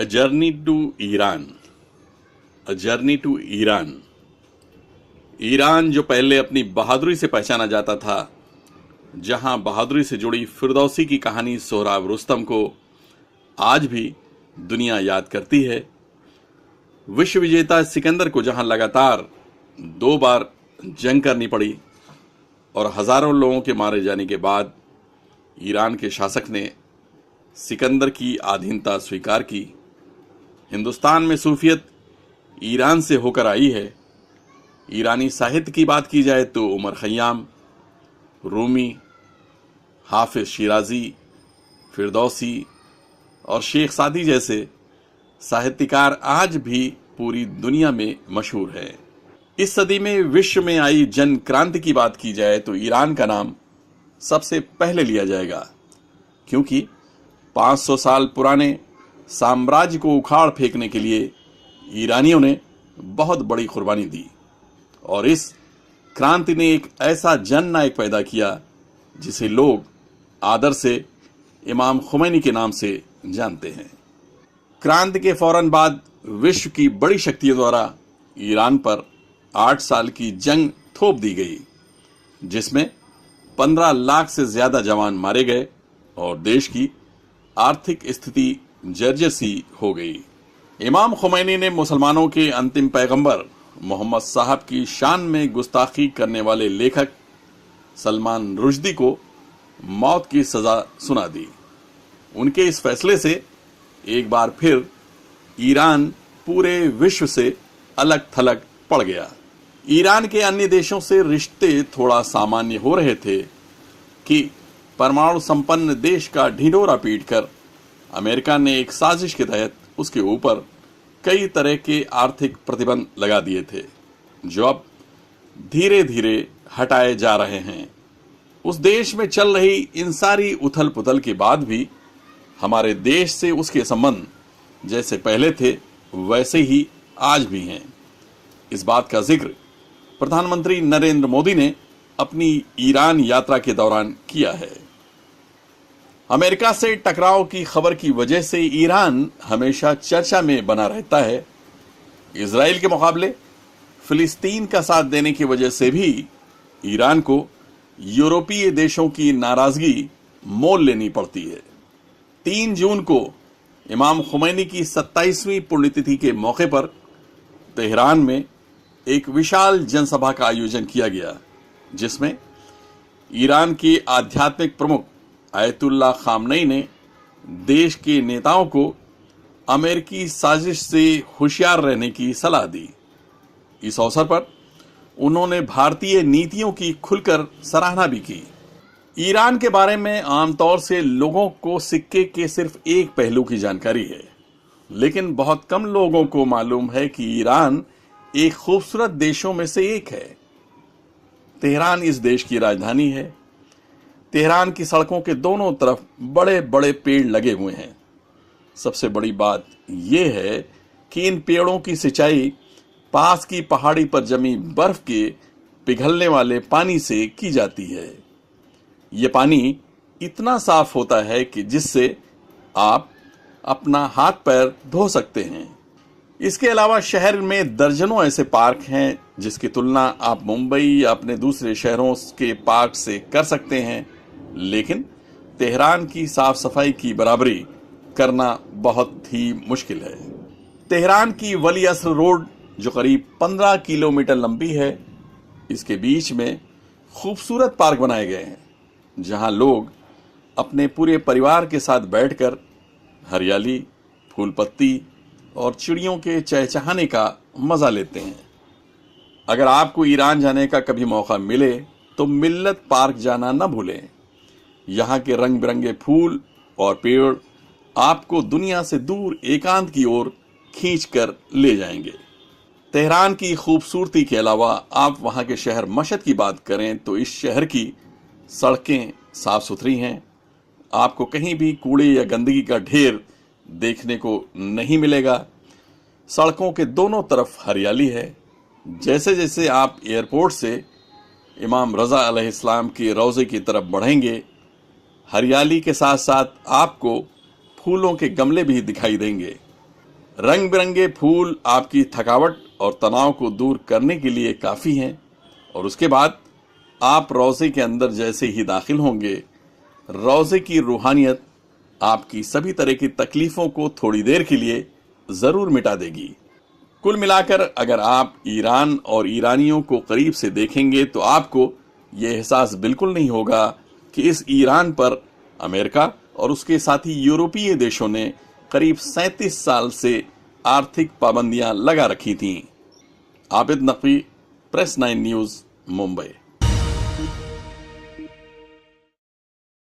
A Journey to Iran. A Journey to Iran. Iran जो पहले अपनी बहादुरी से पहचाना जाता था, जहां बहादुरी से जुड़ी फिरदौसी की कहानी सोहराब रुस्तम को आज भी दुनिया याद करती है। विश्व विजेता सिकंदर को जहां लगातार 2 बार जंग करनी पड़ी और हजारों लोगों के मारे जाने के बाद ईरान के शासक ने सिकंदर की अधीनता स्वीकार की। हिंदुस्तान में सूफियत ईरान से होकर आई है। ईरानी साहित्य की बात की जाए तो उमर खयाम, रूमी, हाफिज शिराजी, फिरदौसी और शेख सादी जैसे साहित्यकार आज भी पूरी दुनिया में मशहूर है। इस सदी में विश्व में आई जन क्रांति की बात की जाए तो ईरान का नाम सबसे पहले लिया जाएगा, क्योंकि 500 साल पुराने साम्राज्य को उखाड़ फेंकने के लिए ईरानियों ने बहुत बड़ी कुर्बानी दी और इस क्रांति ने एक ऐसा जन नायक पैदा किया जिसे लोग आदर से इमाम खुमैनी के नाम से जानते हैं। क्रांति के फौरन बाद विश्व की बड़ी शक्तियों द्वारा ईरान पर 8 साल की जंग थोप दी गई, जिसमें 15 लाख से ज्यादा जवान मारे गए और देश की आर्थिक स्थिति जर्जर सी हो गई। इमाम खुमैनी ने मुसलमानों के अंतिम पैगंबर मोहम्मद साहब की शान में गुस्ताखी करने वाले लेखक सलमान रुश्दी को मौत की सजा सुना दी। उनके इस फैसले से एक बार फिर ईरान पूरे विश्व से अलग थलग पड़ गया। ईरान के अन्य देशों से रिश्ते थोड़ा सामान्य हो रहे थे कि परमाणु संपन्न देश का ढिंढोरा पीटकर अमेरिका ने एक साजिश के तहत उसके ऊपर कई तरह के आर्थिक प्रतिबंध लगा दिए थे, जो अब धीरे धीरे हटाए जा रहे हैं। उस देश में चल रही इन सारी उथल पुथल के बाद भी हमारे देश से उसके संबंध जैसे पहले थे वैसे ही आज भी हैं। इस बात का जिक्र प्रधानमंत्री नरेंद्र मोदी ने अपनी ईरान यात्रा के दौरान किया है। अमेरिका से टकराव की खबर की वजह से ईरान हमेशा चर्चा में बना रहता है। इजराइल के मुकाबले फिलिस्तीन का साथ देने की वजह से भी ईरान को यूरोपीय देशों की नाराजगी मोल लेनी पड़ती है। 3 जून को इमाम खुमैनी की 27वीं पुण्यतिथि के मौके पर तेहरान में एक विशाल जनसभा का आयोजन किया गया, जिसमें ईरान के आध्यात्मिक प्रमुख आयतुल्ला खामनेई ने देश के नेताओं को अमेरिकी साजिश से होशियार रहने की सलाह दी। इस अवसर पर उन्होंने भारतीय नीतियों की खुलकर सराहना भी की। ईरान के बारे में आमतौर से लोगों को सिक्के के सिर्फ एक पहलू की जानकारी है, लेकिन बहुत कम लोगों को मालूम है कि ईरान एक खूबसूरत देशों में से एक है। तेहरान इस देश की राजधानी है। तेहरान की सड़कों के दोनों तरफ बड़े बड़े पेड़ लगे हुए हैं। सबसे बड़ी बात यह है कि इन पेड़ों की सिंचाई पास की पहाड़ी पर जमी बर्फ के पिघलने वाले पानी से की जाती है। यह पानी इतना साफ होता है कि जिससे आप अपना हाथ पैर धो सकते हैं। इसके अलावा शहर में दर्जनों ऐसे पार्क हैं जिसकी तुलना आप मुंबई या अपने दूसरे शहरों के पार्क से कर सकते हैं, लेकिन तेहरान की साफ सफाई की बराबरी करना बहुत ही मुश्किल है। तेहरान की वली अस्र रोड जो करीब 15 किलोमीटर लंबी है, इसके बीच में खूबसूरत पार्क बनाए गए हैं, जहां लोग अपने पूरे परिवार के साथ बैठकर हरियाली, फूल पत्ती और चिड़ियों के चहचहाने का मजा लेते हैं। अगर आपको ईरान जाने का कभी मौका मिले तो मिल्लत पार्क जाना न भूलें। यहाँ के रंग बिरंगे फूल और पेड़ आपको दुनिया से दूर एकांत की ओर खींच कर ले जाएंगे। तेहरान की खूबसूरती के अलावा आप वहाँ के शहर मशहद की बात करें तो इस शहर की सड़कें साफ सुथरी हैं। आपको कहीं भी कूड़े या गंदगी का ढेर देखने को नहीं मिलेगा। सड़कों के दोनों तरफ हरियाली है। जैसे जैसे आप एयरपोर्ट से इमाम रजा अलैहिस्सलाम के रोज़े की तरफ बढ़ेंगे, हरियाली के साथ साथ आपको फूलों के गमले भी दिखाई देंगे। रंग बिरंगे फूल आपकी थकावट और तनाव को दूर करने के लिए काफ़ी हैं और उसके बाद आप रोज़े के अंदर जैसे ही दाखिल होंगे, रोज़े की रूहानियत आपकी सभी तरह की तकलीफ़ों को थोड़ी देर के लिए ज़रूर मिटा देगी। कुल मिलाकर अगर आप ईरान और ईरानियों को करीब से देखेंगे तो आपको ये एहसास बिल्कुल नहीं होगा कि इस ईरान पर अमेरिका और उसके साथी यूरोपीय देशों ने करीब 37 साल से आर्थिक पाबंदियां लगा रखी थीं। Abid Naqvi, press 9 news, Mumbai.